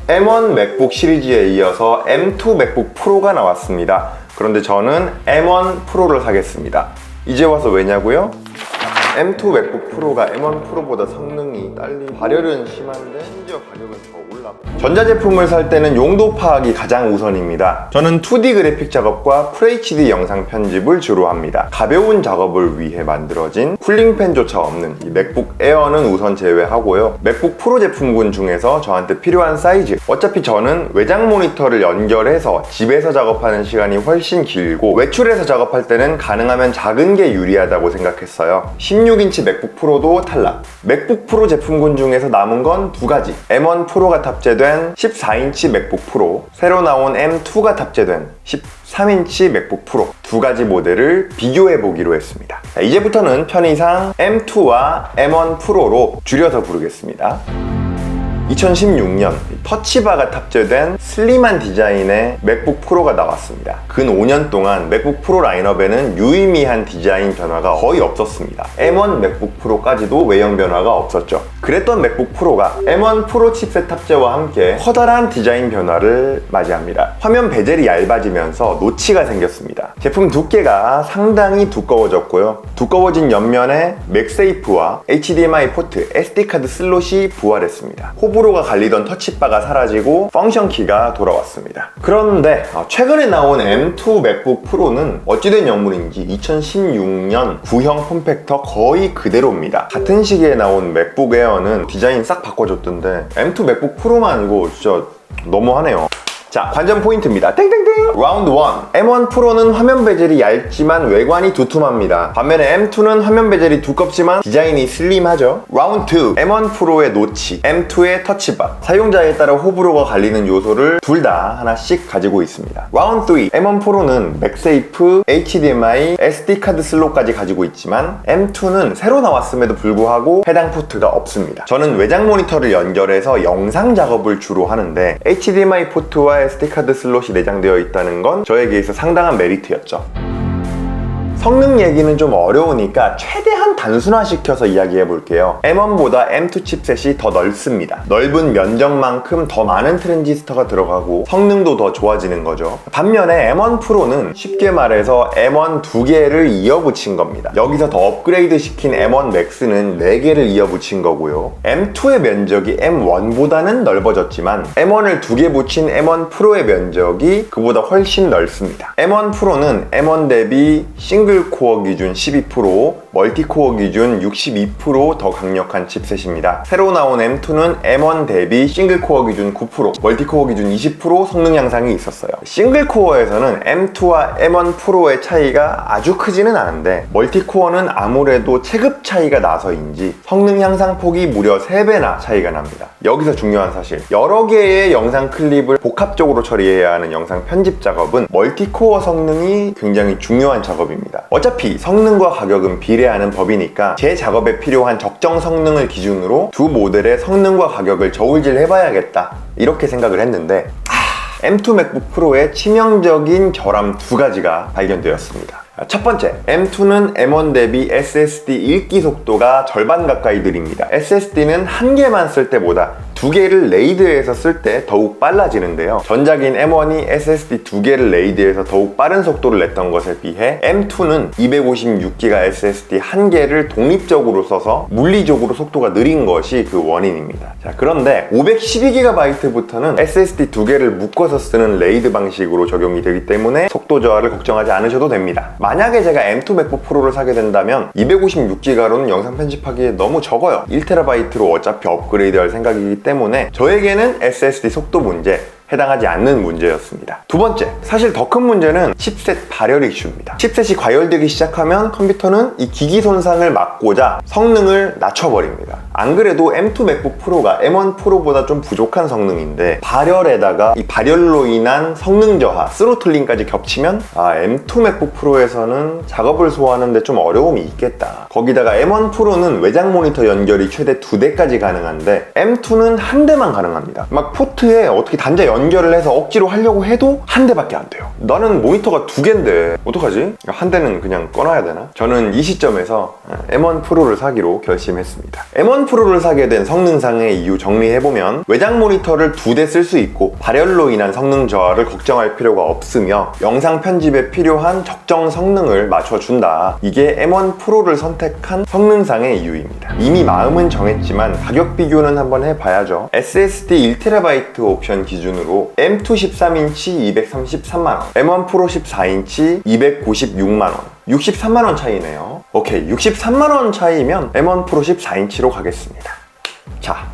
M1 맥북 시리즈에 이어서 M2 맥북 프로가 나왔습니다. 그런데 저는 M1 프로를 사겠습니다. 이제 와서 왜냐고요? M2 맥북 프로가 M1 프로보다 성능이 발열은 심한데 심지어 가격은 더 올랐고, 전자제품을 살 때는 용도 파악이 가장 우선입니다. 저는 2D 그래픽 작업과 FHD 영상 편집을 주로 합니다. 가벼운 작업을 위해 만들어진 쿨링팬조차 없는 이 맥북 에어는 우선 제외하고요. 맥북 프로 제품군 중에서 저한테 필요한 사이즈, 어차피 저는 외장 모니터를 연결해서 집에서 작업하는 시간이 훨씬 길고 외출해서 작업할 때는 가능하면 작은 게 유리하다고 생각했어요. 16인치 맥북 프로도 탈락. 맥북 프로 제품군 중에서 남은 건 두 가지. M1 프로가 탑재된 14인치 맥북 프로, 새로 나온 M2가 탑재된 13인치 맥북 프로, 두 가지 모델을 비교해 보기로 했습니다. 자, 이제부터는 편의상 M2와 M1 프로로 줄여서 부르겠습니다. 2016년 터치바가 탑재된 슬림한 디자인의 맥북 프로가 나왔습니다. 근 5년 동안 맥북 프로 라인업에는 유의미한 디자인 변화가 거의 없었습니다. M1 맥북 프로까지도 외형 변화가 없었죠. 그랬던 맥북 프로가 M1 프로 칩셋 탑재와 함께 커다란 디자인 변화를 맞이합니다. 화면 베젤이 얇아지면서 노치가 생겼습니다. 제품 두께가 상당히 두꺼워졌고요. 두꺼워진 옆면에 맥세이프와 HDMI 포트, SD카드 슬롯이 부활했습니다. 호불호가 갈리던 터치바가 사라지고 펑션키가 돌아왔습니다. 그런데 최근에 나온 M2 맥북 프로는 어찌된 영문인지 2016년 구형 폼팩터 거의 그대로입니다. 같은 시기에 나온 맥북 에어는 디자인 싹 바꿔줬던데 M2 맥북 프로만 이거 진짜 너무하네요. 자, 관전 포인트입니다. 땡땡땡! 라운드 1. M1 프로는 화면 베젤이 얇지만 외관이 두툼합니다. 반면에 M2는 화면 베젤이 두껍지만 디자인이 슬림하죠. 라운드 2. M1 프로의 노치, M2의 터치바. 사용자에 따라 호불호가 갈리는 요소를 둘 다 하나씩 가지고 있습니다. 라운드 3. M1 프로는 맥세이프, HDMI, SD카드 슬롯까지 가지고 있지만 M2는 새로 나왔음에도 불구하고 해당 포트가 없습니다. 저는 외장 모니터를 연결해서 영상 작업을 주로 하는데 HDMI 포트와 SD카드 슬롯이 내장되어 있다는 건 저에게 있어 상당한 메리트였죠. 성능 얘기는 좀 어려우니까 최대한 단순화시켜서 이야기해 볼게요. M1보다 M2 칩셋이 더 넓습니다. 넓은 면적만큼 더 많은 트랜지스터가 들어가고 성능도 더 좋아지는 거죠. 반면에 M1 프로는 쉽게 말해서 M1 2개를 이어붙인 겁니다. 여기서 더 업그레이드 시킨 M1 맥스는 4개를 이어붙인 거고요. M2의 면적이 M1보다는 넓어졌지만 M1을 2개 붙인 M1 프로의 면적이 그보다 훨씬 넓습니다. M1 프로는 M1 대비 싱글 코어 기준 12%, 멀티코어 기준 62% 더 강력한 칩셋입니다. 새로 나온 M2는 M1 대비 싱글코어 기준 9%, 멀티코어 기준 20% 성능 향상이 있었어요. 싱글코어에서는 M2와 M1 프로의 차이가 아주 크지는 않은데 멀티코어는 아무래도 체급 차이가 나서인지 성능 향상 폭이 무려 3배나 차이가 납니다. 여기서 중요한 사실, 여러 개의 영상 클립을 복합적으로 처리해야 하는 영상 편집 작업은 멀티코어 성능이 굉장히 중요한 작업입니다. 어차피 성능과 가격은 비례하는 법이니까 제 작업에 필요한 적정 성능을 기준으로 두 모델의 성능과 가격을 저울질 해봐야겠다, 이렇게 생각을 했는데 M2 맥북 프로의 치명적인 결함 두 가지가 발견되었습니다. 첫 번째, M2는 M1 대비 SSD 읽기 속도가 절반 가까이 느립니다. SSD는 한 개만 쓸 때보다 2개를 레이드해서 쓸 때 더욱 빨라지는데요. 전작인 M1이 SSD 2개를 레이드해서 더욱 빠른 속도를 냈던 것에 비해 M2는 256GB SSD 1개를 독립적으로 써서 물리적으로 속도가 느린 것이 그 원인입니다. 자, 그런데 512GB부터는 SSD 2개를 묶어서 쓰는 레이드 방식으로 적용이 되기 때문에 속도 저하를 걱정하지 않으셔도 됩니다. 만약에 제가 M2 맥북 프로를 사게 된다면 256GB로는 영상 편집하기에 너무 적어요. 1TB로 어차피 업그레이드 할 생각이기 때문에 저에게는 SSD 속도 문제 해당하지 않는 문제였습니다. 두 번째, 사실 더 큰 문제는 칩셋 발열 이슈입니다. 칩셋이 과열되기 시작하면 컴퓨터는 이 기기 손상을 막고자 성능을 낮춰버립니다. 안 그래도 M2 맥북 프로가 M1 프로보다 좀 부족한 성능인데 발열에다가 이 발열로 인한 성능 저하, 스로틀링까지 겹치면 M2 맥북 프로에서는 작업을 소화하는데 좀 어려움이 있겠다. 거기다가 M1 프로는 외장 모니터 연결이 최대 2대까지 가능한데 M2는 한 대만 가능합니다. 막 포트에 어떻게 단자 연결을 해서 억지로 하려고 해도 한 대밖에 안 돼요. 나는 모니터가 2개인데 어떡하지? 한 대는 그냥 꺼놔야 되나? 저는 이 시점에서 M1 프로를 사기로 결심했습니다. M1 프로를 사게 된 성능상의 이유 정리해보면, 외장 모니터를 2대 쓸 수 있고 발열로 인한 성능 저하를 걱정할 필요가 없으며 영상 편집에 필요한 적정 성능을 맞춰준다. 이게 M1 프로를 선택한 성능상의 이유입니다. 이미 마음은 정했지만 가격 비교는 한번 해봐야죠. SSD 1TB 옵션 기준으로 M2 13인치 233만원, M1 프로 14인치 296만원, 63만원 차이네요. 오케이, 63만원 차이면 M1 프로 14인치로 가겠습니다. 자,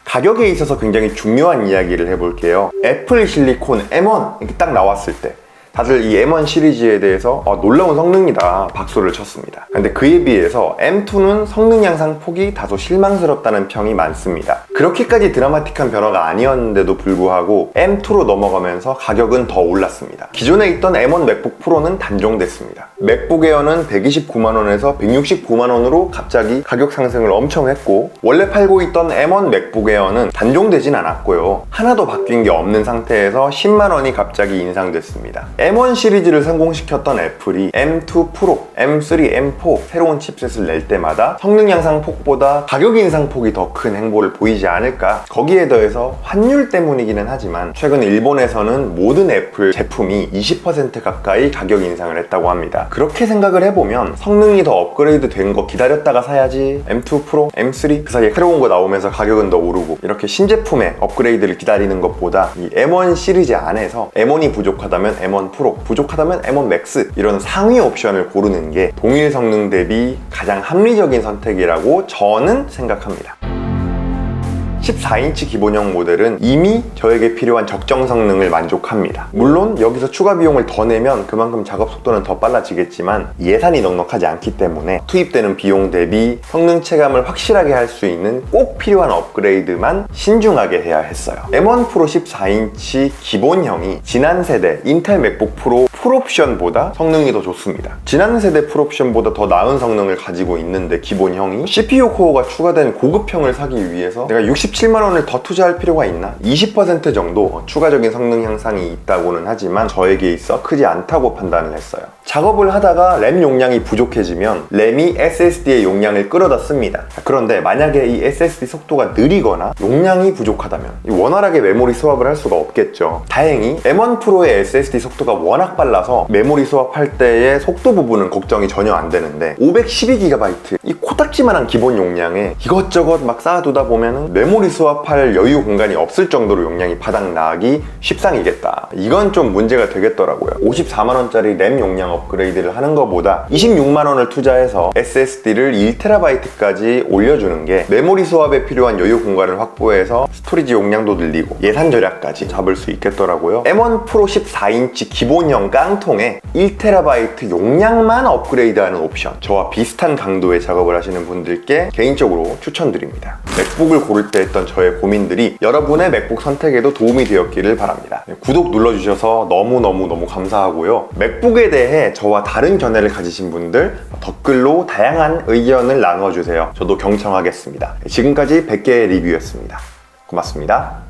가격에 있어서 굉장히 중요한 이야기를 해볼게요. 애플 실리콘 M1 이렇게 딱 나왔을 때 다들 이 M1 시리즈에 대해서 놀라운 성능이다 박수를 쳤습니다. 근데 그에 비해서 M2는 성능 향상 폭이 다소 실망스럽다는 평이 많습니다. 그렇게까지 드라마틱한 변화가 아니었는데도 불구하고 M2로 넘어가면서 가격은 더 올랐습니다. 기존에 있던 M1 맥북 프로는 단종됐습니다. 맥북 에어는 129만원에서 169만원으로 갑자기 가격 상승을 엄청 했고, 원래 팔고 있던 M1 맥북 에어는 단종되진 않았고요. 하나도 바뀐 게 없는 상태에서 10만원이 갑자기 인상됐습니다. M1 시리즈를 성공시켰던 애플이 M2 프로, M3, M4 새로운 칩셋을 낼 때마다 성능 향상 폭보다 가격 인상 폭이 더 큰 행보를 보이지 않을까. 거기에 더해서 환율 때문이기는 하지만 최근 일본에서는 모든 애플 제품이 20% 가까이 가격 인상을 했다고 합니다. 그렇게 생각을 해보면 성능이 더 업그레이드 된 거 기다렸다가 사야지, M2 프로, M3 그 사이에 새로운 거 나오면서 가격은 더 오르고, 이렇게 신제품의 업그레이드를 기다리는 것보다 이 M1 시리즈 안에서 M1이 부족하다면 M1 프로, 부족하다면 M1 맥스 이런 상위 옵션을 고르는 게 동일 성능 대비 가장 합리적인 선택이라고 저는 생각합니다. 14인치 기본형 모델은 이미 저에게 필요한 적정 성능을 만족합니다. 물론 여기서 추가 비용을 더 내면 그만큼 작업 속도는 더 빨라지겠지만 예산이 넉넉하지 않기 때문에 투입되는 비용 대비 성능 체감을 확실하게 할 수 있는 꼭 필요한 업그레이드만 신중하게 해야 했어요. M1 프로 14인치 기본형이 지난 세대 인텔 맥북 프로 풀옵션보다 성능이 더 좋습니다. 지난 세대 풀옵션보다 더 나은 성능을 가지고 있는데 기본형이 CPU 코어가 추가된 고급형을 사기 위해서 내가 67만원을 더 투자할 필요가 있나? 20% 정도 추가적인 성능 향상이 있다고는 하지만 저에게 있어 크지 않다고 판단을 했어요. 작업을 하다가 램 용량이 부족해지면 램이 SSD의 용량을 끌어다 씁니다. 그런데 만약에 이 SSD 속도가 느리거나 용량이 부족하다면 원활하게 메모리 스왑을 할 수가 없겠죠. 다행히 M1 프로의 SSD 속도가 워낙 빨라서 메모리 스왑할 때의 속도 부분은 걱정이 전혀 안 되는데, 512GB 이 코딱지만한 기본 용량에 이것저것 막 쌓아두다 보면 메모리 스왑할 여유 공간이 없을 정도로 용량이 바닥나기 십상이겠다. 이건 좀 문제가 되겠더라고요. 54만원짜리 램 용량 업그레이드를 하는 것보다 26만원을 투자해서 SSD를 1TB까지 올려주는 게 메모리 스왑에 필요한 여유 공간을 확보해서 스토리지 용량도 늘리고 예산 절약까지 잡을 수 있겠더라고요. M1 프로 14인치 기본형 깡통에 1TB 용량만 업그레이드하는 옵션, 저와 비슷한 강도의 작업을 하시는 분들께 개인적으로 추천드립니다. 맥북을 고를 때 했던 저의 고민들이 여러분의 맥북 선택에도 도움이 되었기를 바랍니다. 구독 눌러주셔서 너무너무 감사하고요. 맥북에 대해 저와 다른 견해를 가지신 분들 댓글로 다양한 의견을 나눠주세요. 저도 경청하겠습니다. 지금까지 100개의 리뷰였습니다. 고맙습니다.